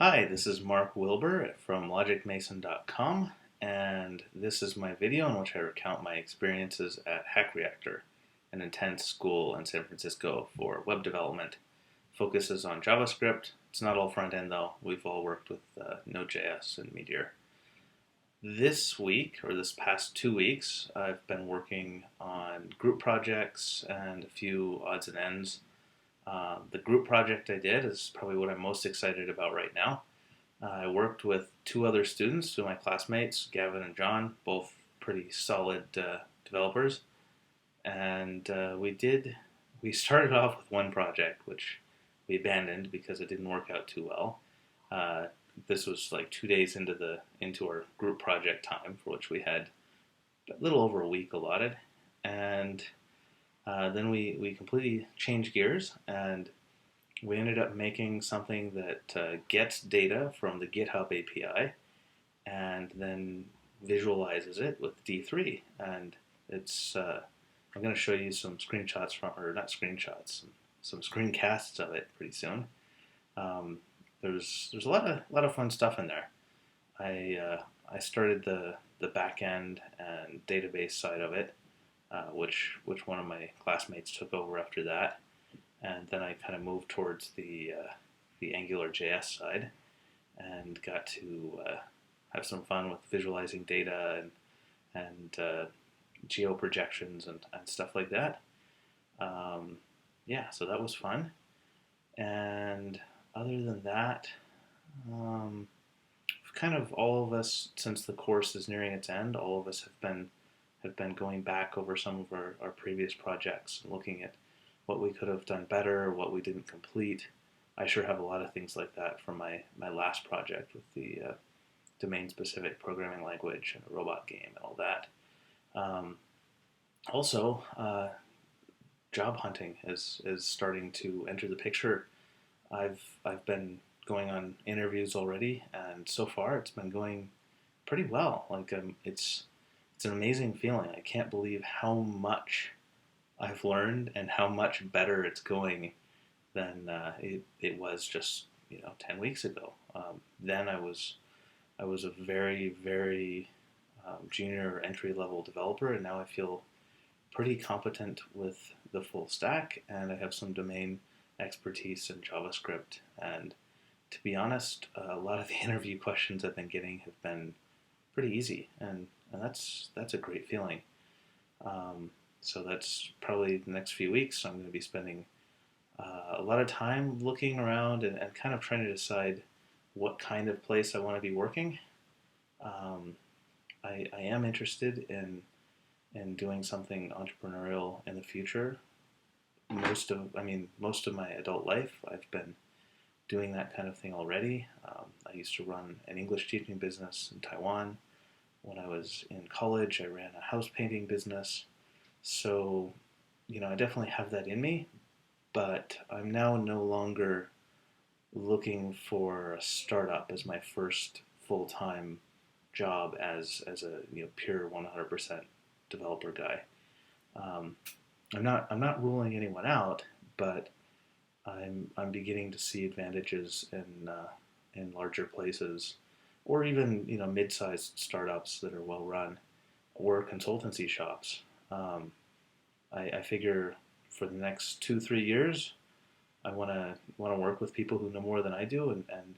Hi, this is Mark Wilbur from logicmason.com, and this is my video in which I recount my experiences at Hack Reactor, an intense school in San Francisco for web development. Focuses on JavaScript. It's not all front end though. We've all worked with Node.js and Meteor. This week, or this past 2 weeks, I've been working on group projects and a few odds and ends. The group project I did is probably what I'm most excited about right now. I worked with two other students, two of my classmates, Gavin and John, both pretty solid developers. And we started off with one project, which we abandoned because it didn't work out too well. This was like 2 days into our group project time, for which we had a little over a week allotted. And then we completely changed gears, and we ended up making something that gets data from the Github API and then visualizes it with D3. And it's I'm going to show you some screenshots from, or not screenshots, some screencasts of it pretty soon. There's a lot of fun stuff in there. I started the back end and database side of it, which one of my classmates took over after that, and then I kind of moved towards the Angular.js side, and got to have some fun with visualizing data and geo projections and stuff like that. Yeah, so that was fun. And other than that, kind of all of us, since the course is nearing its end, all of us have been going back over some of our previous projects and looking at what we could have done better, what we didn't complete. I sure have a lot of things like that from my last project with the domain-specific programming language and a robot game and all that. Also, job hunting is starting to enter the picture. I've been going on interviews already, and so far it's been going pretty well. Like it's an amazing feeling. I can't believe how much I've learned and how much better it's going than it was just 10 weeks ago. Then I was a very junior entry level developer, and now I feel pretty competent with the full stack, and I have some domain expertise in JavaScript. And to be honest, a lot of the interview questions I've been getting have been pretty easy, and that's a great feeling. So that's probably the next few weeks. I'm going to be spending a lot of time looking around and kind of trying to decide what kind of place I want to be working. I am interested in doing something entrepreneurial in the future. Most of my adult life, I've been doing that kind of thing already. I used to run an English teaching business in Taiwan. When I was in college, I ran a house painting business. So, I definitely have that in me, but I'm now no longer looking for a startup as my first full-time job as a pure 100% developer guy. I'm not ruling anyone out, but I'm beginning to see advantages in larger places, or even mid-sized startups that are well run, or consultancy shops. I figure for the next 2-3 years, I want to work with people who know more than I do, and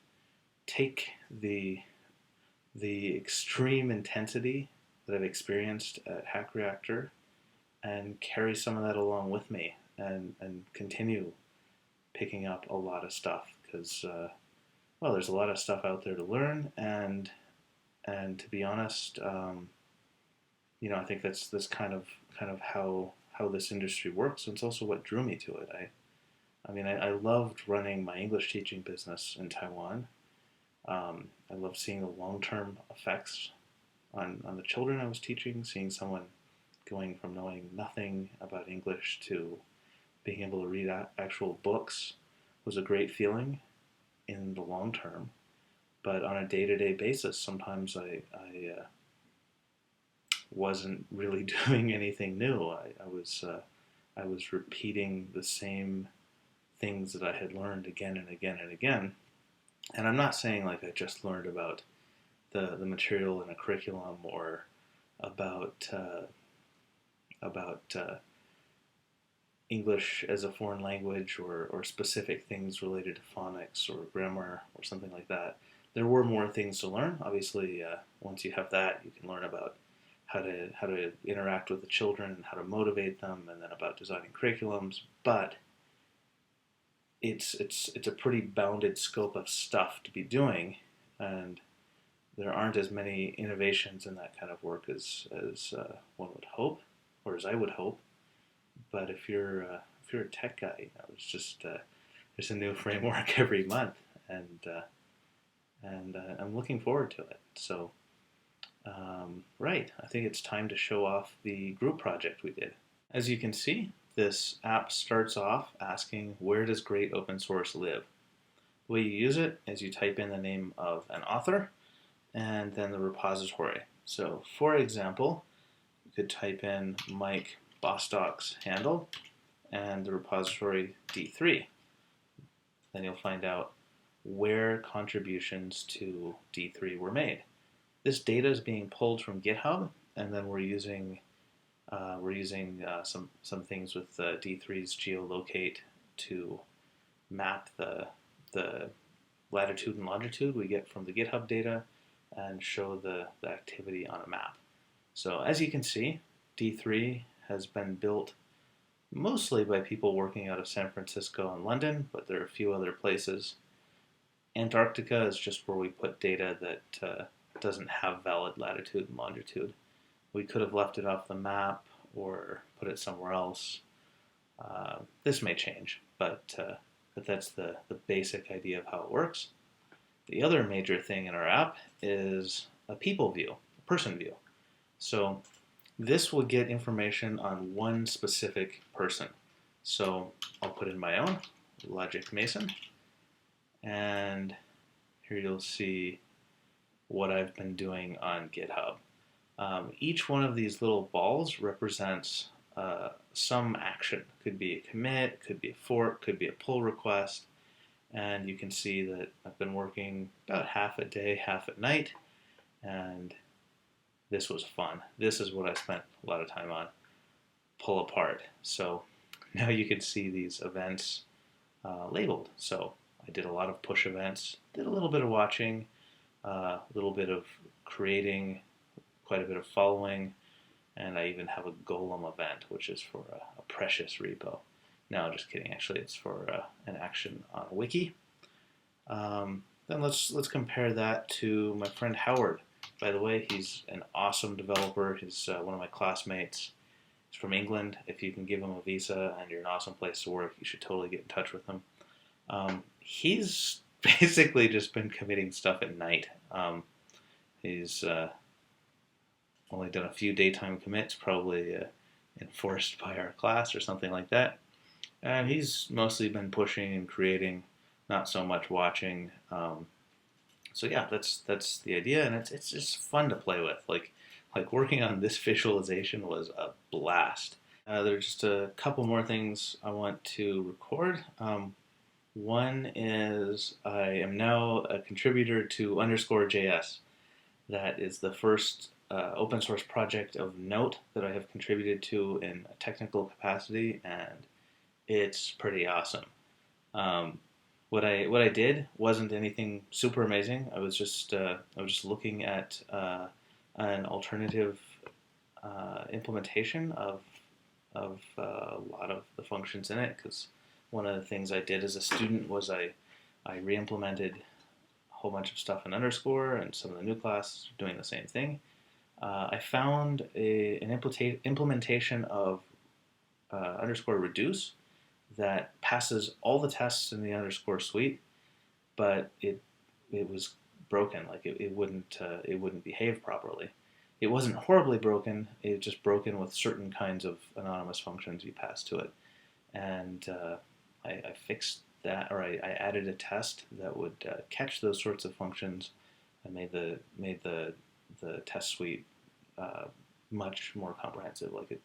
take the extreme intensity that I've experienced at Hack Reactor and carry some of that along with me, and continue picking up a lot of stuff, because there's a lot of stuff out there to learn, and to be honest, I think that's kind of how this industry works, and it's also what drew me to it. I loved running my English teaching business in Taiwan. I loved seeing the long-term effects on the children I was teaching, seeing someone going from knowing nothing about English to being able to read actual books was a great feeling in the long term. But on a day-to-day basis, sometimes I wasn't really doing anything new. I was repeating the same things that I had learned again and again and again. And I'm not saying like I just learned about the material in a curriculum or about English as a foreign language or specific things related to phonics or grammar or something like that. There were more things to learn. Obviously, once you have that, you can learn about how to interact with the children and how to motivate them, and then about designing curriculums. But it's a pretty bounded scope of stuff to be doing, and there aren't as many innovations in that kind of work as one would hope, or as I would hope. But if you're a tech guy, it's just there's a new framework every month, and I'm looking forward to it. So right, I think it's time to show off the group project we did. As you can see, this app starts off asking, where does great open source live? The way you use it is you type in the name of an author and then the repository. So for example, you could type in Mike Bostock's handle and the repository D3. Then you'll find out where contributions to D3 were made. This data is being pulled from GitHub, and then we're using some things with D3's geolocate to map the latitude and longitude we get from the GitHub data and show the activity on a map. So as you can see, D3 has been built mostly by people working out of San Francisco and London, but there are a few other places. Antarctica is just where we put data that doesn't have valid latitude and longitude. We could have left it off the map or put it somewhere else. This may change, but that's the basic idea of how it works. The other major thing in our app is a people view, a person view. So this will get information on one specific person. So I'll put in my own, Logic Mason, and here you'll see what I've been doing on GitHub. Each one of these little balls represents some action. Could be a commit, could be a fork, could be a pull request. And you can see that I've been working about half a day, half at night, and this was fun. This is what I spent a lot of time on, pull apart. So now you can see these events labeled. So I did a lot of push events, did a little bit of watching, a little bit of creating, quite a bit of following, and I even have a Golem event, which is for a precious repo. No, just kidding. Actually, it's for an action on a wiki. Then let's compare that to my friend Howard. By the way, he's an awesome developer. He's one of my classmates. He's from England. If you can give him a visa and you're an awesome place to work, you should totally get in touch with him. He's basically just been committing stuff at night. He's only done a few daytime commits, probably enforced by our class or something like that. And he's mostly been pushing and creating, not so much watching. So yeah, that's the idea, and it's just fun to play with. Like working on this visualization was a blast. There's just a couple more things I want to record. One is I am now a contributor to _JS. That is the first open source project of note that I have contributed to in a technical capacity, and it's pretty awesome. What I did wasn't anything super amazing. I was just looking at an alternative implementation of a lot of the functions in it, because one of the things I did as a student was I re-implemented a whole bunch of stuff in underscore, and some of the new classes are doing the same thing. I found an implementation of underscore reduce that passes all the tests in the underscore suite, but it was broken. Like it wouldn't behave properly. It wasn't horribly broken. It was just broken with certain kinds of anonymous functions you pass to it. And I fixed that, or I added a test that would catch those sorts of functions, and made the test suite much more comprehensive. Like it.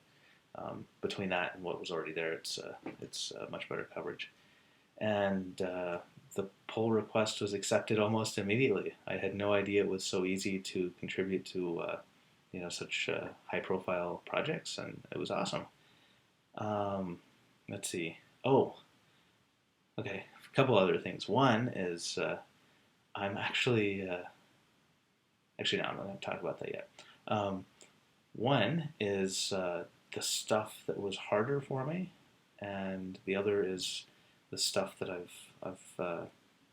Between that and what was already there, it's much better coverage. And the pull request was accepted almost immediately. I had no idea it was so easy to contribute to such high-profile projects, and it was awesome. Um, let's see. Oh, okay. A couple other things. One is I'm actually no, I'm not going to talk about that yet. Um, One is the stuff that was harder for me, and the other is the stuff that I've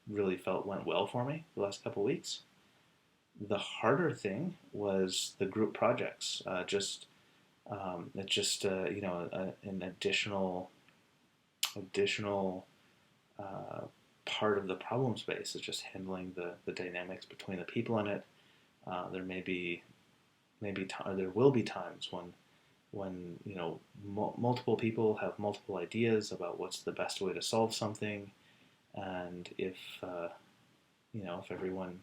really felt went well for me the last couple of weeks. The harder thing was the group projects. It's just an additional uh, part of the problem space is just handling the dynamics between the people in it. There may be there will be times when multiple people have multiple ideas about what's the best way to solve something, and if everyone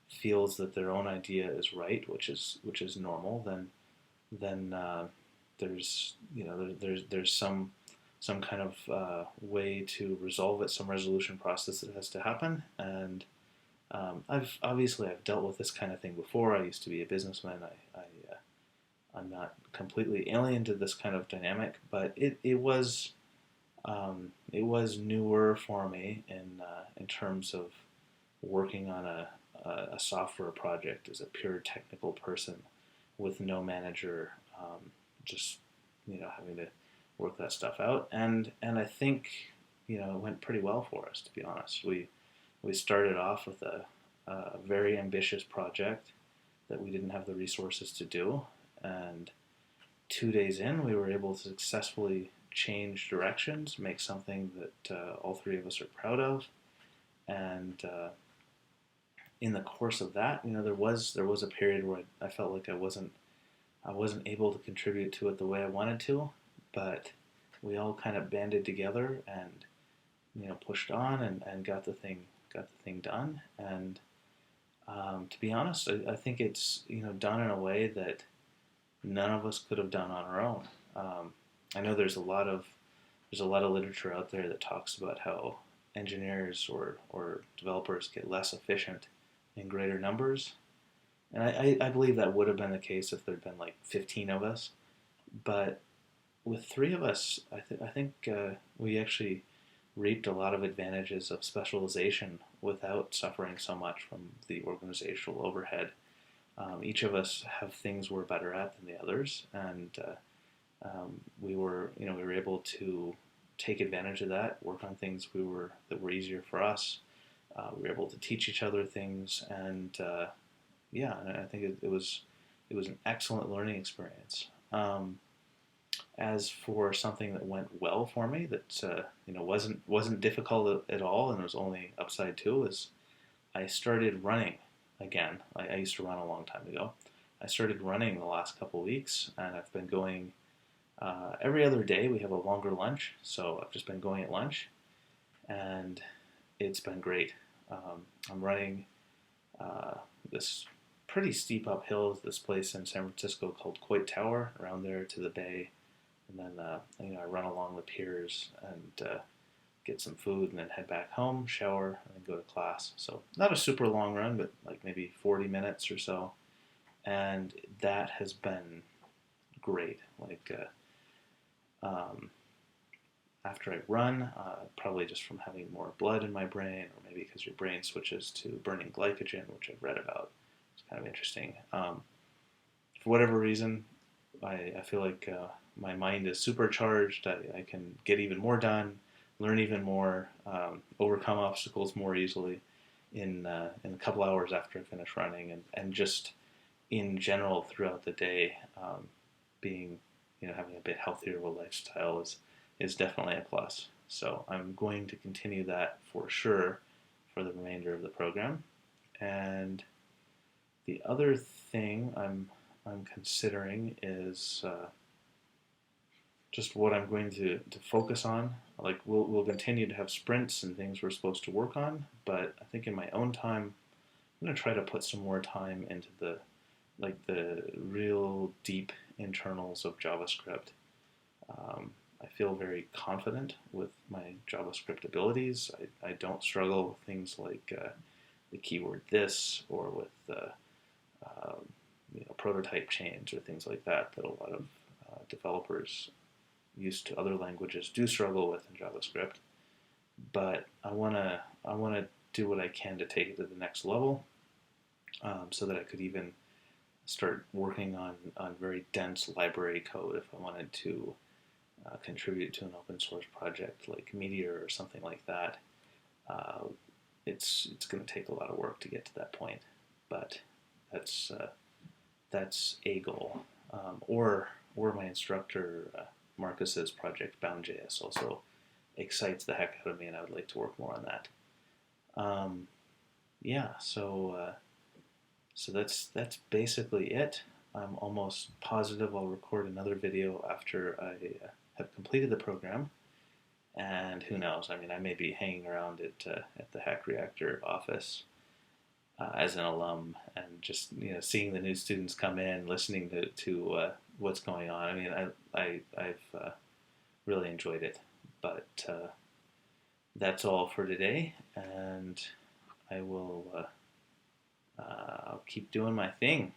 feels that their own idea is right, which is normal, then there's some kind of way to resolve it, some resolution process that has to happen. And I've dealt with this kind of thing before. I used to be a businessman. I'm not completely alien to this kind of dynamic, but it was newer for me in terms of working on a software project as a pure technical person with no manager, just having to work that stuff out. And I think it went pretty well for us, to be honest. We started off with a very ambitious project that we didn't have the resources to do, and 2 days in, we were able to successfully change directions, make something that all three of us are proud of. And in the course of that, there was a period where I felt like I wasn't able to contribute to it the way I wanted to, but we all kind of banded together and pushed on and got the thing done. And to be honest, I think it's done in a way that none of us could have done on our own. I know there's a lot of literature out there that talks about how engineers or developers get less efficient in greater numbers, and I believe that would have been the case if there'd been like 15 of us. But with three of us, I think we actually reaped a lot of advantages of specialization without suffering so much from the organizational overhead. Each of us have things we're better at than the others, and we were able to take advantage of that, work on things that were easier for us. We were able to teach each other things, and yeah, and I think it was an excellent learning experience. As for something that went well for me, that wasn't difficult at all, and was only upside to, is I started running again. I used to run a long time ago. I started running the last couple of weeks, and I've been going every other day. We have a longer lunch, so I've just been going at lunch, and it's been great. I'm running this pretty steep uphill. This place in San Francisco called Coit Tower, around there to the bay, and then I run along the piers and get some food, and then head back home, shower, and then go to class. So not a super long run, but like maybe 40 minutes or so, and that has been great. Like after I run, probably just from having more blood in my brain, or maybe because your brain switches to burning glycogen, which I've read about. It's kind of interesting. For whatever reason, I feel like my mind is supercharged. I can get even more done, learn even more, overcome obstacles more easily in a couple hours after I finish running, and just in general throughout the day, being having a bit healthier of a lifestyle is definitely a plus. So I'm going to continue that for sure for the remainder of the program. And the other thing I'm considering is just what I'm going to focus on. Like we'll continue to have sprints and things we're supposed to work on, but I think in my own time, I'm going to try to put some more time into the real deep internals of JavaScript. I feel very confident with my JavaScript abilities. I don't struggle with things like the keyword this, or with prototype change or things like that that a lot of developers used to other languages do struggle with in JavaScript. But I wanna do what I can to take it to the next level, so that I could even start working on very dense library code if I wanted to contribute to an open source project like Meteor or something like that. Uh, it's going to take a lot of work to get to that point, but that's a goal. Or my instructor Marcus's project Bound.js also excites the heck out of me, and I would like to work more on that. Yeah, so that's basically it. I'm almost positive I'll record another video after I have completed the program, and who knows? I mean, I may be hanging around at the Hack Reactor office as an alum, and just seeing the new students come in, listening to what's going on. I mean, I've really enjoyed it, but that's all for today, and I will I'll keep doing my thing.